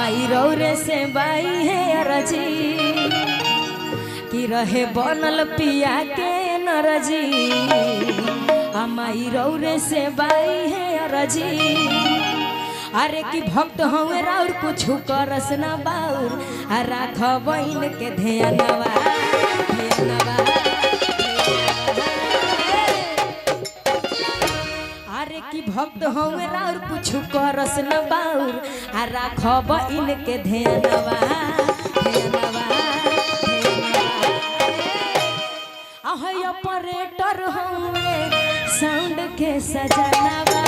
माई रौरे से बाई है अरजी कि रहे बनल पिया के नरजी। माई रौरे से बाई है अरजी अरे कि भक्त हवे राउर कुछ करस ना बाउर राख बहिन के ध्यानवा ध्यानवा। अरे कि भक्त हवे राउर कुछ करस ना बाउर राख बहिन के ध्यानवा ध्यानवा। अहय ऑपरेटर हवे साउंड के सजनवा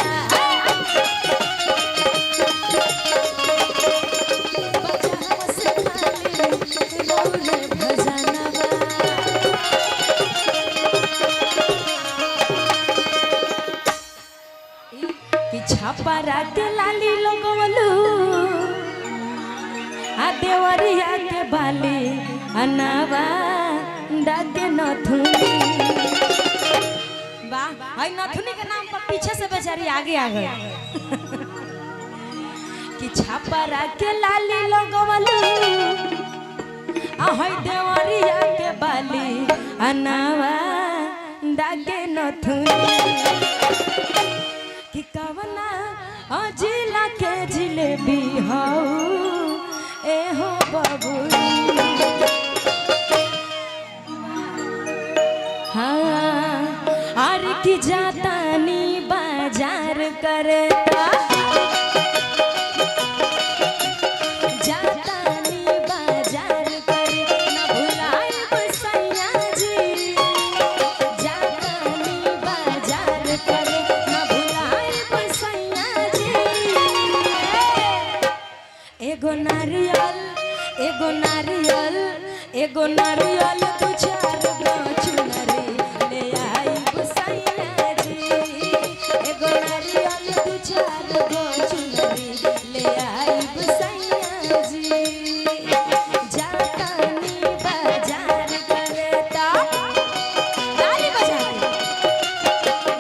छापरा के लाली लगवलू आ देवरिया के बाली अनावा डाके नथुनी। वाह भाई नथुनी के नाम पर पीछे से बेचारी आगे आ गई कि छापरा के लाली लगवलू आ हई देवरिया के बाली अनावा डाके नथुनी। कि कवना जिला के जिलेबी हो ए हो बाबू। हाँ और कि जातानी बाजार करता जातानी बाजार करे न भुलाइब सैया जी जातानी बाजार करे एगो नारियल एगो नारियल दू चार गो चुनरी ले आई सैया जी। एगो नारियल दू चार गो चुनरी ले आई सैया जी। जातानी बाजार करता ताली बजा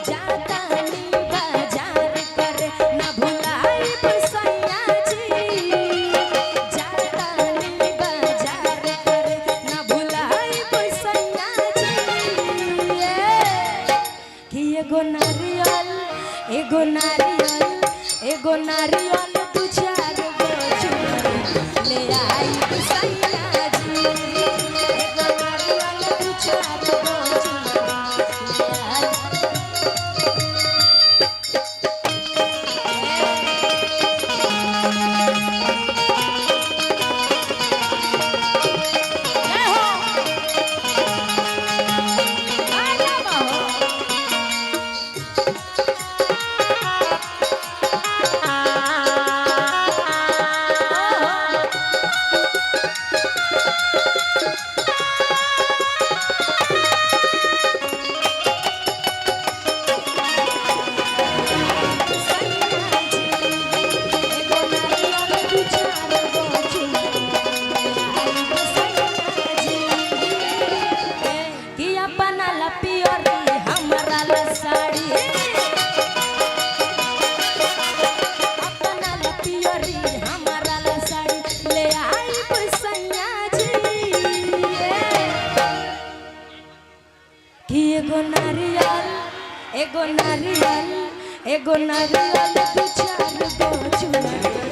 जातानी बाजार करे न भुलाई सैया जी। एगो नारियल दू चार गो चुनरी ले आई सैया जी। एगो नारियल दू चार गो चुनरी ले आई। एगो नारियल दू चार गो चुनरी